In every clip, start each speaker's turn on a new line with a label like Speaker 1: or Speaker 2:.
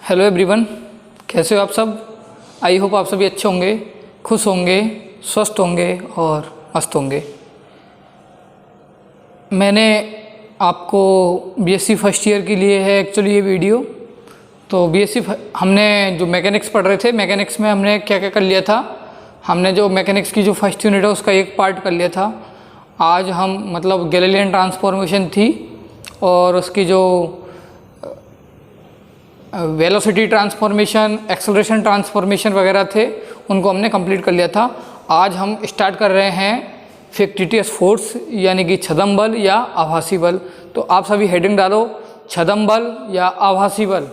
Speaker 1: Hello everyone, कैसे हो आप सब। आई होप आप सभी अच्छे होंगे, खुश होंगे, स्वस्थ होंगे और मस्त होंगे। मैंने आपको बीएससी फर्स्ट ईयर के लिए है एक्चुअली ये वीडियो। तो बीएससी हमने जो मैकेनिक्स पढ़ रहे थे, मैकेनिक्स में हमने क्या क्या कर लिया था। हमने जो मैकेनिक्स की जो फर्स्ट यूनिट है उसका एक पार्ट कर लिया था। आज हम मतलब गैलीलियन ट्रांसफॉर्मेशन थी और उसकी जो वेलोसिटी ट्रांसफॉर्मेशन, एक्सेलरेशन ट्रांसफॉर्मेशन वगैरह थे उनको हमने कंप्लीट कर लिया था। आज हम स्टार्ट कर रहे हैं फ़िक्टिटियस फोर्स यानी कि छद्म बल या आभासी बल। तो आप सभी हेडिंग डालो, छद्म बल या आभासी बल।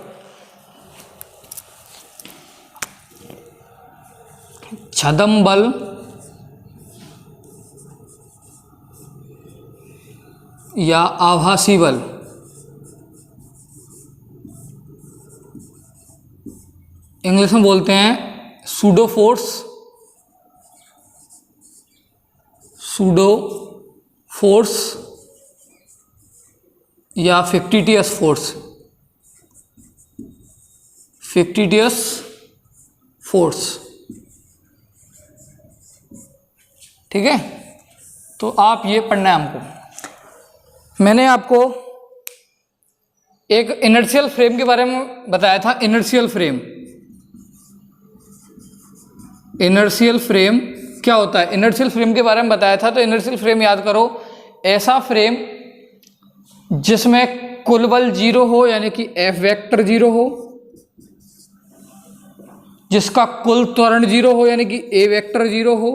Speaker 1: छद्म बल या आभासी बल। इंग्लिश में बोलते हैं सूडो फोर्स, सूडो फोर्स या फ़िक्टिटियस फोर्स, फ़िक्टिटियस फोर्स। ठीक है, तो आप ये पढ़ना है हमको। मैंने आपको एक इनर्शियल फ्रेम के बारे में बताया था। इनर्शियल फ्रेम, इनर्शियल फ्रेम क्या होता है, इनर्शियल फ्रेम के बारे में बताया था। तो इनर्शियल फ्रेम याद करो, ऐसा फ्रेम जिसमें कुल बल जीरो हो यानी कि एफ वेक्टर जीरो हो, जिसका कुल त्वरण जीरो हो यानी कि ए वेक्टर जीरो हो,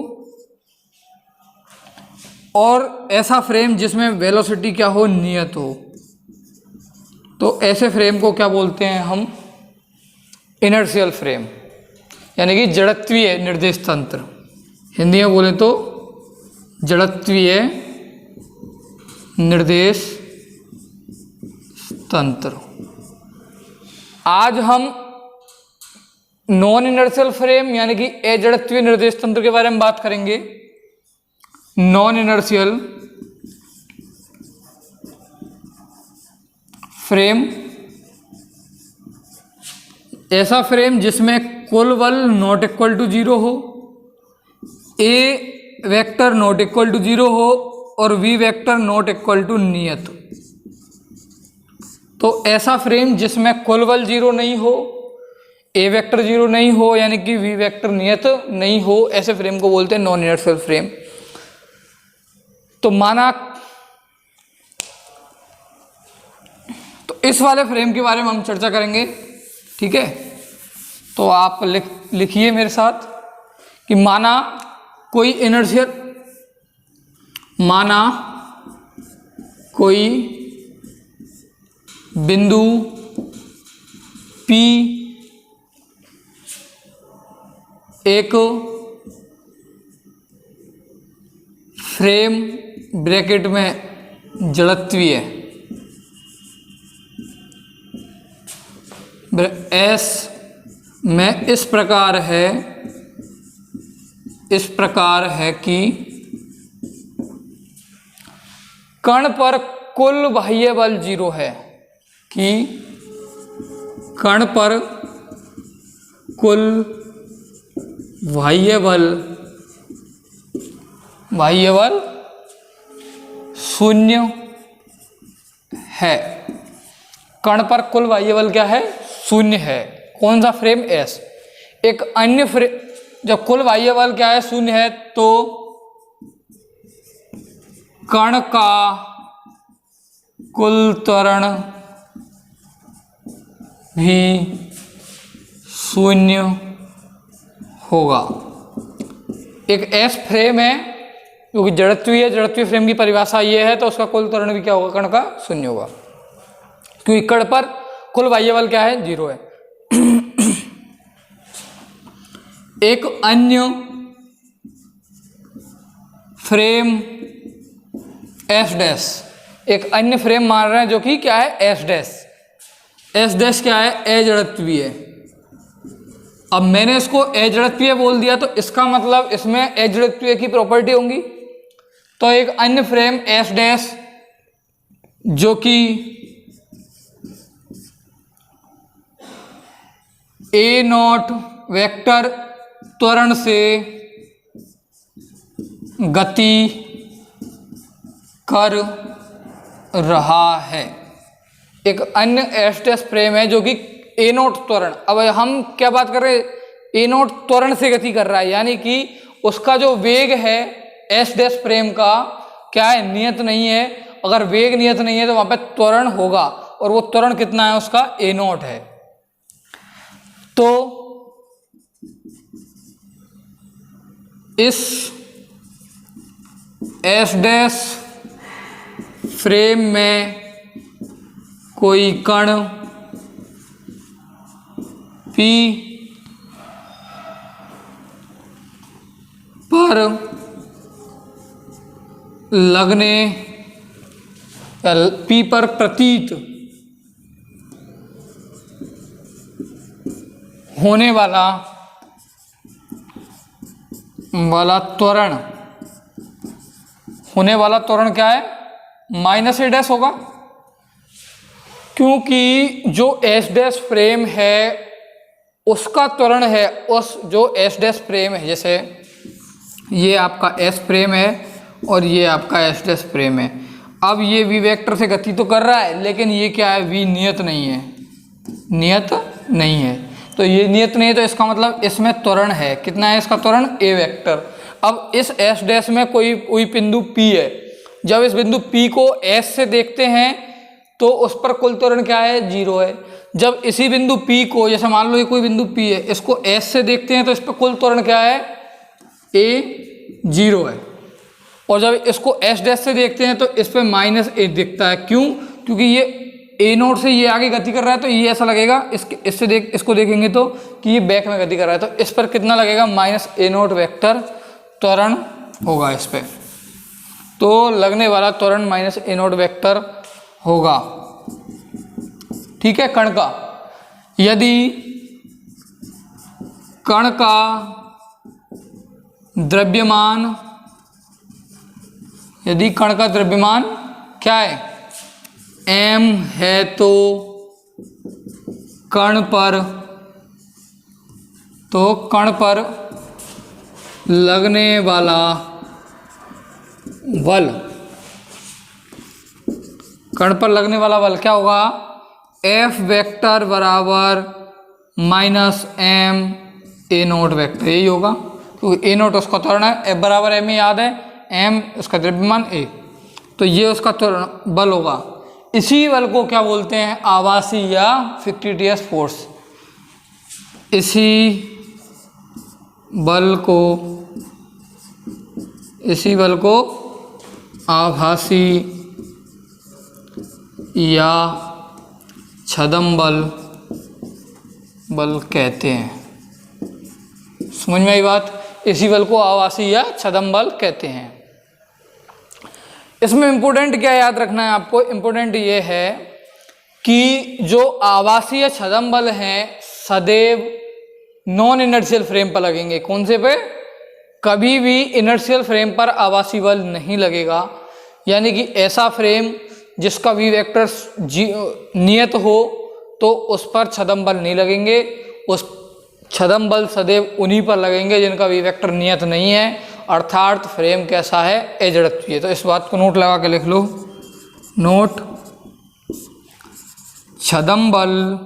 Speaker 1: और ऐसा फ्रेम जिसमें वेलोसिटी क्या हो, नियत हो। तो ऐसे फ्रेम को क्या बोलते हैं हम, इनर्शियल फ्रेम यानी कि जड़त्वीय निर्देश तंत्र। हिंदी में बोले तो जड़त्वीय निर्देश तंत्र। आज हम नॉन इनर्शियल फ्रेम यानी कि अजड़त्वीय निर्देश तंत्र के बारे में बात करेंगे। नॉन इनर्शियल फ्रेम, ऐसा फ्रेम जिसमें कुल बल नॉट इक्वल टू जीरो हो, a vector not equal to zero हो और v vector not equal to नियत। तो ऐसा फ्रेम जिसमें कुल बल जीरो नहीं हो, ए वेक्टर जीरो नहीं हो यानी कि वी वेक्टर नियत नहीं हो, ऐसे फ्रेम को बोलते हैं नॉन इनर्शियल फ्रेम। तो माना, तो इस वाले फ्रेम के बारे में हम चर्चा करेंगे। ठीक है, तो आप लिखिए मेरे साथ कि माना कोई इनर्शियल, माना कोई बिंदु P एक फ्रेम ब्रैकेट में जड़त्वीय S में इस प्रकार है कि कण पर कुल बाह्य बल जीरो है, कि कण पर कुल बाह्य बल शून्य है। कण पर कुल बाह्य बल क्या है, शून्य है। कौन सा फ्रेम, एस। एक अन्य फ्रेम जब कुल बाह्य बल क्या है, शून्य है, तो कण का कुल त्वरण भी शून्य होगा। एक एस फ्रेम है क्योंकि जड़त्वीय फ्रेम की परिभाषा ये है, तो उसका कुल त्वरण भी क्या होगा, कण का शून्य होगा, क्योंकि कण पर कुल बाह्य बल क्या है, जीरो है। एक अन्य फ्रेम एस डैश, एक अन्य फ्रेम मान रहे हैं जो कि क्या है, एस डैश। एस डैश क्या है, अजड़त्वीय। अब मैंने इसको अजड़त्वीय बोल दिया तो इसका मतलब इसमें अजड़त्वीय की प्रॉपर्टी होंगी। तो एक अन्य फ्रेम एस डैश जो कि ए नॉट वेक्टर त्वरण से गति कर रहा है। एक अन्य एस डैश फ्रेम है जो कि ए नॉट त्वरण, अब हम क्या बात कर रहे हैं, ए नॉट त्वरण से गति कर रहा है, यानी कि उसका जो वेग है एस डैश फ्रेम का क्या है, नियत नहीं है। अगर वेग नियत नहीं है तो वहां पे त्वरण होगा, और वो त्वरण कितना है उसका, ए नॉट है। तो इस एस डैश फ्रेम में कोई कण P पर लगने, P पर प्रतीत होने वाला त्वरण क्या है, माइनस ए डैश होगा, क्योंकि जो एस डैश फ्रेम है उसका त्वरण है उस जो एस डैश फ्रेम है, जैसे ये आपका एस फ्रेम है और ये आपका एस डैश फ्रेम है। अब ये वी वेक्टर से गति तो कर रहा है, लेकिन ये क्या है, वी नियत नहीं है, नियत नहीं है। तो ये नियत नहीं है तो इसका मतलब इसमें त्वरण है, कितना है इसका त्वरण, ए वेक्टर। अब इस एस डैश में कोई बिंदु P है, जब इस बिंदु P को S से देखते हैं तो उस पर कुल त्वरण क्या है, 0 है। जब इसी बिंदु P को, जैसे मान लो ये कोई बिंदु P है, इसको S से देखते हैं तो इस पर कुल त्वरण क्या है, A 0 है। और जब इसको S डैश से देखते हैं तो इस पर -A दिखता है। क्यों, क्योंकि ये ए नोट से ये आगे गति कर रहा है, तो ये ऐसा लगेगा, इसको देखेंगे तो कि ये बैक में गति कर रहा है, तो इस पर कितना लगेगा, -A नोट वेक्टर त्वरण होगा इस पर। तो लगने वाला त्वरण -A नोट वेक्टर होगा, ठीक है। कण का, यदि कण का द्रव्यमान क्या है, m है, तो कण पर लगने वाला बल क्या होगा, F वेक्टर बराबर -m A नोट वेक्टर, यही होगा, क्योंकि A नोट उसका त्वरण है, F बराबर m याद है, m उसका द्रव्यमान A, तो ये उसका त्वरण बल होगा। इसी बल को क्या बोलते हैं, आवासी या फिक्टिटियस फोर्स। इसी बल को आभासी या छद्म बल कहते हैं। समझ में आई बात, इसी बल को आवासी या छद्म बल कहते हैं। इसमें इम्पोर्टेंट क्या याद रखना है आपको, इम्पोर्टेंट ये है कि जो आवासीय छद्म बल हैं सदैव नॉन इनर्शियल फ्रेम पर लगेंगे। कौन से पे, कभी भी इनर्शियल फ्रेम पर आवासीय बल नहीं लगेगा, यानी कि ऐसा फ्रेम जिसका वी वेक्टर नियत हो तो उस पर छद्म बल नहीं लगेंगे। उस छद्म बल सदैव उन्हीं पर लगेंगे जिनका वी वेक्टर नियत नहीं है, अर्थात फ्रेम कैसा है, अजड़त्वीय। तो इस बात को नोट लगा के लिख लो, नोट, छद्म बल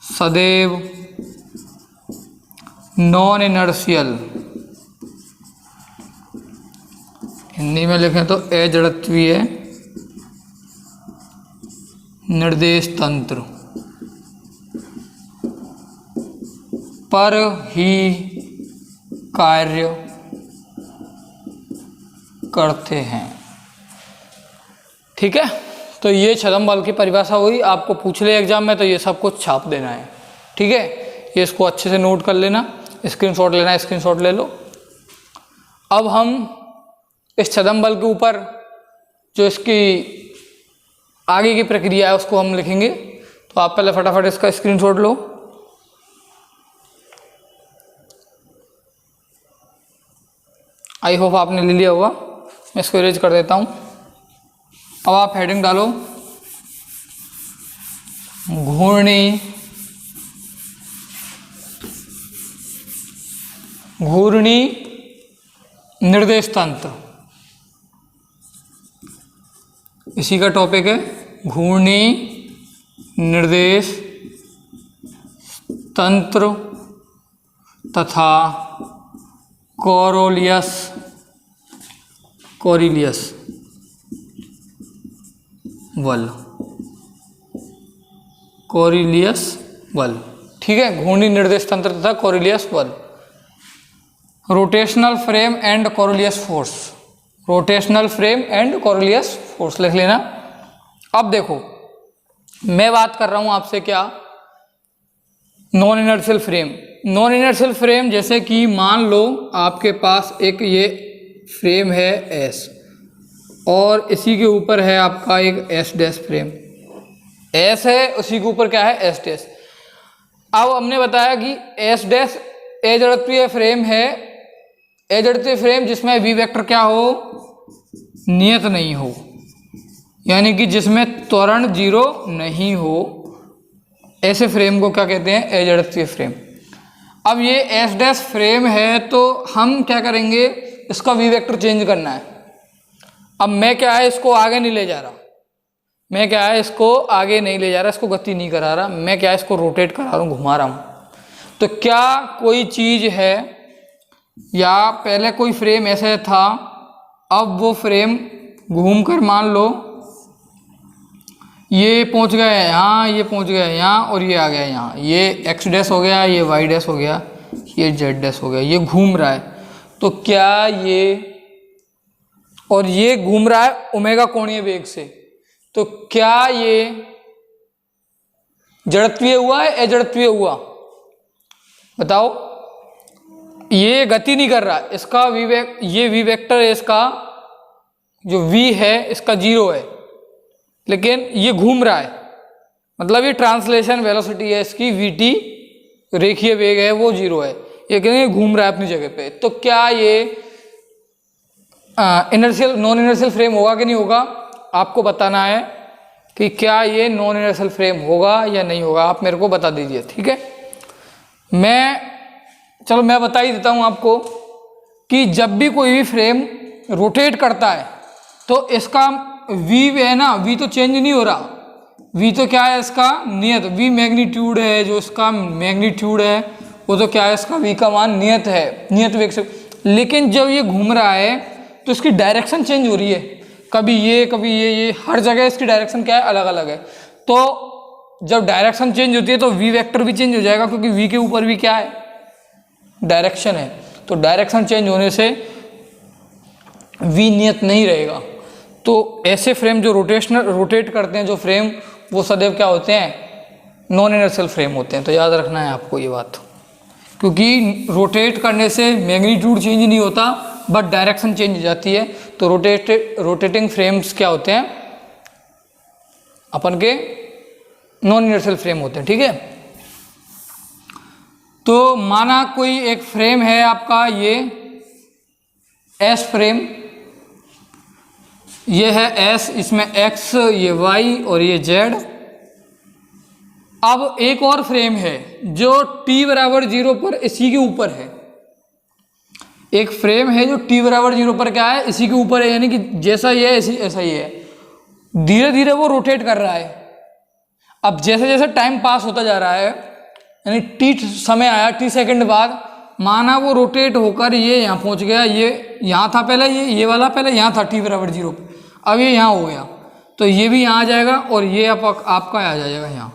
Speaker 1: सदैव नॉन इनर्शियल, हिंदी में लिखें तो अजड़त्वीय निर्देश तंत्र पर ही कार्य करते हैं, ठीक है। तो ये छद्म बल की परिभाषा हुई, आपको पूछ ले एग्जाम में तो ये सब कुछ छाप देना है, ठीक है। ये इसको अच्छे से नोट कर लेना, स्क्रीनशॉट लेना, स्क्रीनशॉट ले लो। अब हम इस छद्म बल के ऊपर जो इसकी आगे की प्रक्रिया है उसको हम लिखेंगे। तो आप पहले फटाफट इसका स्क्रीनशॉट लो। आई होप आपने ले लिया होगा, मैं इसको इरेज कर देता हूँ। अब आप हेडिंग डालो, घूर्णी घूर्णी निर्देश तंत्र, इसी का टॉपिक है घूर्णी निर्देश तंत्र तथा कोरिलियस बल, कोरिलियस बल, ठीक है। घूर्णी निर्देश तंत्र तथा कोरिलियस बल, rotational frame and Coriolis force, rotational frame and Coriolis force लिख लेना। अब देखो मैं बात कर रहा हूं आपसे क्या, non inertial frame. Non inertial frame जैसे कि मान लो आपके पास एक ये फ्रेम है एस और इसी के ऊपर है आपका एक एस डैश फ्रेम, एस है उसी के ऊपर क्या है एस डैश। अब हमने बताया कि एस डैश अजड़त्वीय फ्रेम है, अजड़त्वीय फ्रेम जिसमें वी वेक्टर क्या हो, नियत नहीं हो, यानी कि जिसमें त्वरण जीरो नहीं हो, ऐसे फ्रेम को क्या कहते हैं, अजड़त्वीय फ्रेम। अब ये एस डैश फ्रेम है तो हम क्या करेंगे, इसका वी वेक्टर चेंज करना है। अब मैं क्या है इसको आगे नहीं ले जा रहा, मैं क्या है इसको आगे नहीं ले जा रहा, इसको गति नहीं करा रहा, मैं क्या है इसको रोटेट करा रहा हूँ, घुमा रहा हूँ। तो क्या कोई चीज़ है या पहले कोई फ्रेम ऐसे था, अब वो फ्रेम घूमकर मान लो ये पहुंच गया है यहाँ, ये पहुंच गया है यहाँ और ये आ गया यहाँ, ये एक्स डैश हो गया, ये वाई डैश हो गया, ये जेड डैश हो गया, ये घूम रहा है। तो क्या ये, और ये घूम रहा है ओमेगा कोणीय वेग से, तो क्या ये जड़त्वीय हुआ है अजड़त्वीय हुआ, बताओ। ये गति नहीं कर रहा, इसका ये वी वेक्टर है, इसका जो वी है इसका जीरो है, लेकिन ये घूम रहा है, मतलब ये ट्रांसलेशन वेलोसिटी है इसकी, वीटी रेखीय वेग है वो जीरो है, ये कहेंगे घूम रहा है अपनी जगह पे। तो क्या ये इनर्शियल नॉन इनर्शियल फ्रेम होगा कि नहीं होगा, आपको बताना है कि क्या ये नॉन इनर्शियल फ्रेम होगा या नहीं होगा, आप मेरे को बता दीजिए, ठीक है। चलो मैं बता ही देता हूँ आपको कि जब भी कोई भी फ्रेम रोटेट करता है तो इसका वी है ना, वी तो चेंज नहीं हो रहा, वी तो क्या है इसका नियत, वी मैग्नीट्यूड है, जो इसका मैग्नीट्यूड है वो तो क्या है इसका वी का मान नियत है, नियत वेग से। लेकिन जब ये घूम रहा है तो इसकी डायरेक्शन चेंज हो रही है, कभी ये हर जगह इसकी डायरेक्शन क्या है अलग अलग है। तो जब डायरेक्शन चेंज होती है तो वी वेक्टर भी चेंज हो जाएगा, क्योंकि वी के ऊपर भी क्या है डायरेक्शन है, तो डायरेक्शन चेंज होने से वी नियत नहीं रहेगा। तो ऐसे फ्रेम जो रोटेट करते हैं जो फ्रेम, वो सदैव क्या होते हैं, नॉन इनर्शियल फ्रेम होते हैं। तो याद रखना है आपको ये बात, क्योंकि रोटेट करने से मैग्नीट्यूड चेंज नहीं होता बट डायरेक्शन चेंज हो जाती है। तो रोटेटिंग फ्रेम्स क्या होते हैं, अपन के नॉन इनर्शियल फ्रेम होते हैं, ठीक है। तो माना कोई एक फ्रेम है आपका, ये एस फ्रेम, ये है एस, इसमें एक्स, ये वाई और ये जेड। अब एक और फ्रेम है जो t बराबर 0 पर इसी के ऊपर है, एक फ्रेम है जो t बराबर 0 पर क्या है, इसी के ऊपर है, यानी कि जैसा ये है ऐसा ही है, धीरे धीरे वो रोटेट कर रहा है। अब जैसे जैसे टाइम पास होता जा रहा है, यानी t समय आया, t सेकंड बाद माना वो रोटेट होकर ये यहाँ पहुँच गया, ये यहाँ था पहले, ये वाला पहले यहाँ था t बराबर 0, अब ये यहाँ हो गया, तो ये भी यहाँ आ जाएगा और ये आपका आ जाएगा यहाँ,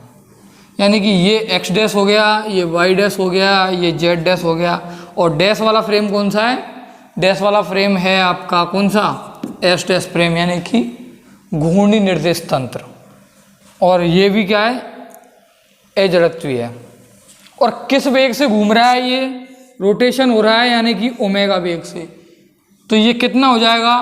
Speaker 1: यानी कि ये एक्स डैश हो गया, ये वाई डैश हो गया, ये जेड डैश हो गया। और डैश वाला फ्रेम कौन सा है, डैश वाला फ्रेम है आपका कौन सा, एस डैश फ्रेम, यानी कि घूर्णी निर्देश तंत्र। और ये भी क्या है, अजड़त्वीय है। और किस वेग से घूम रहा है, ये रोटेशन हो रहा है यानी कि ओमेगा वेग से। तो ये कितना हो जाएगा,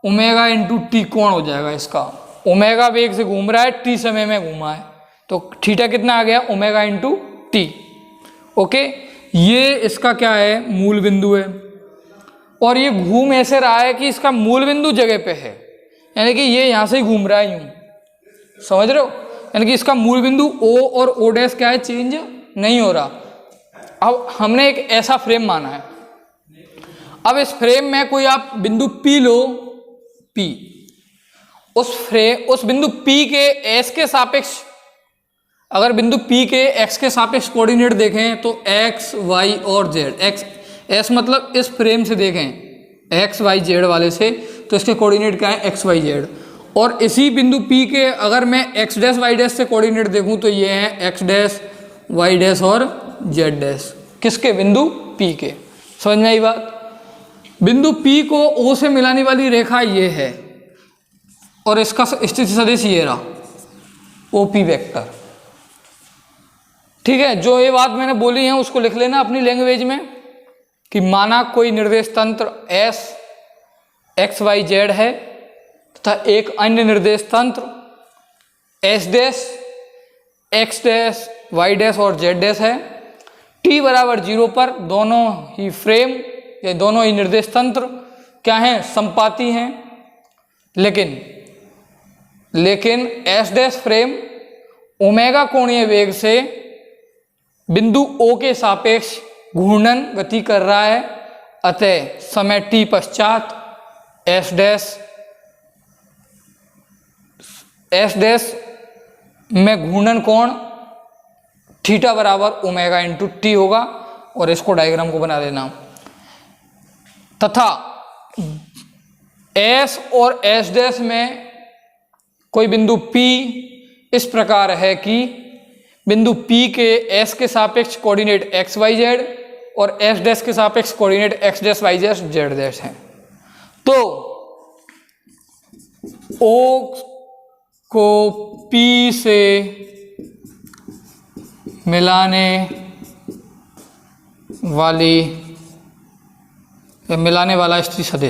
Speaker 1: ओमेगा इंटू टी कोण हो जाएगा इसका, ओमेगा वेग से घूम रहा है, टी समय में घूमा है, तो थीटा कितना आ गया, ओमेगा इंटू टी। ओके, ये इसका क्या है, मूल बिंदु है। और ये घूम ऐसे रहा है कि इसका मूल बिंदु जगह पे है, यानी कि ये यहाँ से ही घूम रहा है यूं, समझ रहे हो, यानी कि इसका मूल बिंदु O और O डैश क्या है, चेंज नहीं हो रहा। अब हमने एक ऐसा फ्रेम माना है, अब इस फ्रेम में कोई आप बिंदु P लो, P, उस बिंदु P के S के सापेक्ष, अगर बिंदु P के x के सापेक्ष कोऑर्डिनेट देखें तो x, y और z, x s मतलब इस फ्रेम से देखें x, y, z वाले से, तो इसके कोऑर्डिनेट क्या है, x, y, z। और इसी बिंदु P के अगर मैं x डैश y डैश से कोऑर्डिनेट देखूं तो ये है x डैश y डैश और z डैश, किसके, बिंदु P के। समझ में आई बात। बिंदु P को O से मिलाने वाली रेखा ये है और इसका स्थिति सदिश ये रहा, OP वेक्टर। ठीक है, जो ये बात मैंने बोली है उसको लिख लेना अपनी लैंग्वेज में कि माना कोई निर्देश तंत्र S x y z है तथा एक अन्य निर्देश तंत्र S dash x dash y dash और z डैश है। t बराबर 0 पर दोनों ही फ्रेम या दोनों ही निर्देश तंत्र क्या हैं, समपाती हैं। लेकिन S डैश फ्रेम ओमेगा कोणीय वेग से बिंदु O के सापेक्ष घूर्णन गति कर रहा है, अतः समय t पश्चात S डैश में घूर्णन कोण थीटा बराबर ओमेगा इंटू टी होगा। और इसको डायग्राम को बना देना। तथा S और S डैश में कोई बिंदु P इस प्रकार है कि बिंदु P के S के सापेक्ष कोऑर्डिनेट x y z और S डैश के सापेक्ष coordinate x dash y dash z dash है। तो O को P से मिलाने वाला स्थिति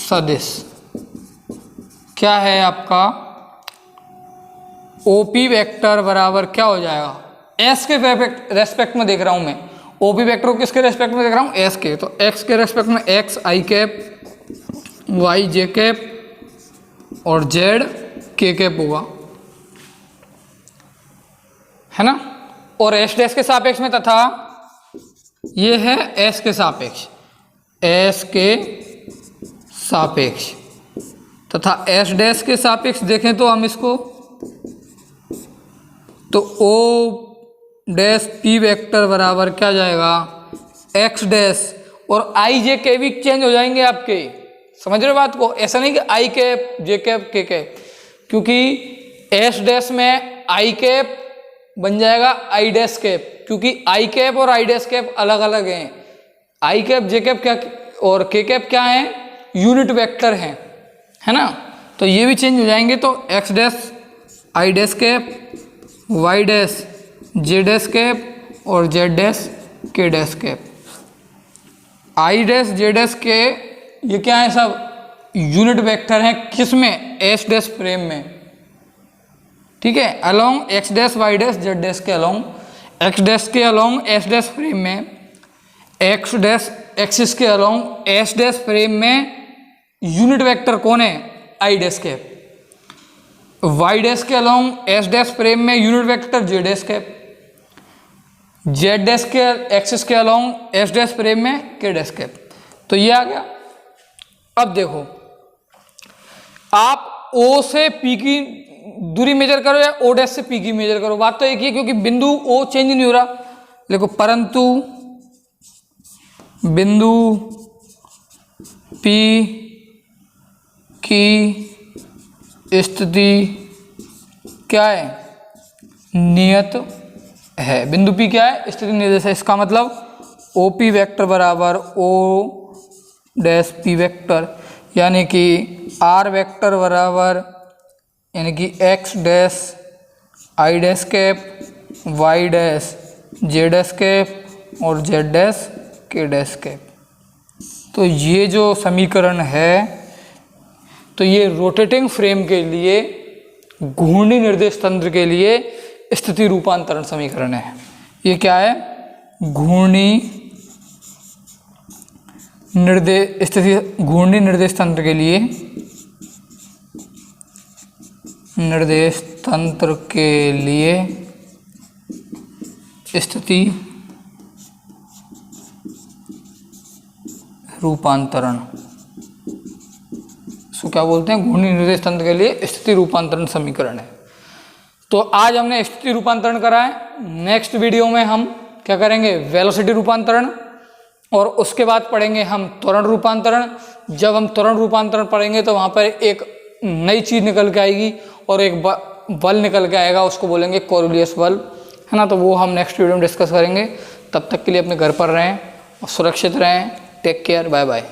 Speaker 1: सदिश क्या है आपका, OP वेक्टर बराबर क्या हो जाएगा, S के रेस्पेक्ट में देख रहा हूं मैं, OP वेक्टर को किसके रेस्पेक्ट में देख रहा हूं, S के, तो X के रेस्पेक्ट में x i cap, y j cap और z k कैप होगा, है ना। और S डैश के सापेक्ष में, तथा ये है S के सापेक्ष, S के सापेक्ष तथा S डैश के सापेक्ष देखें तो हम इसको, तो O डैश P वेक्टर बराबर क्या जाएगा, X डैश और I J के भी चेंज हो जाएंगे आपके। समझ रहे हो बात को, ऐसा नहीं कि I cap J cap K cap, क्योंकि S डैश में I कैप बन जाएगा I डैश कैप, क्योंकि I कैप और I डैश कैप अलग अलग हैं। I कैप J कैप क्या और K कैप क्या है, यूनिट वेक्टर हैं, है ना। तो ये भी चेंज हो जाएंगे। तो X dash I dash cap, Y dash J dash cap और Z dash K dash cap. I dash J dash K ये क्या है, सब यूनिट वेक्टर हैं, किसमें, S डैश फ्रेम में। ठीक है, along X dash Y dash Z dash के अलोंग, X डैश के अलोंग S डैश फ्रेम में, X डैश एक्सिस के अलोंग S डैश फ्रेम में यूनिट वेक्टर कौन है, I dash cap. Y dash के अलोंग S डैश फ्रेम में unit vector J dash cap. Z dash के axis के अलोंग S डैश फ्रेम में K डैश कैप। तो ये आ गया। अब देखो, आप O से P की दूरी मेजर करो या O डैश से P की मेजर करो, बात तो एक ही है, क्योंकि बिंदु O चेंज नहीं हो रहा। देखो, परंतु बिंदु P की स्थिति क्या है, नियत है। बिंदु P क्या है, स्थिति निर्देश है। इसका मतलब OP वेक्टर बराबर O डैश P वेक्टर, यानी कि R वेक्टर बराबर, यानी कि X dash I dash cap, Y dash J dash cap और Z dash K dash cap. तो ये जो समीकरण है, तो ये रोटेटिंग फ्रेम के लिए, घूर्णी निर्देश तंत्र के लिए स्थिति रूपांतरण समीकरण है। ये क्या है, घूर्णी निर्देश तंत्र के लिए, स्थिति रूपांतरण, इसको क्या बोलते हैं, घूर्णी निर्देश तंत्र के लिए स्थिति रूपांतरण समीकरण है। तो आज हमने स्थिति रूपांतरण करा है। नेक्स्ट वीडियो में हम क्या करेंगे, वेलोसिटी रूपांतरण, और उसके बाद पढ़ेंगे हम त्वरण रूपांतरण। जब हम त्वरण रूपांतरण पढ़ेंगे तो वहाँ पर एक नई चीज़ निकल के आएगी और एक बल निकल के आएगा, उसको बोलेंगे कोरिलियस बल, है ना। तो वो हम नेक्स्ट वीडियो में डिस्कस करेंगे। तब तक के लिए अपने घर पर रहें और सुरक्षित रहें। Take care, bye bye.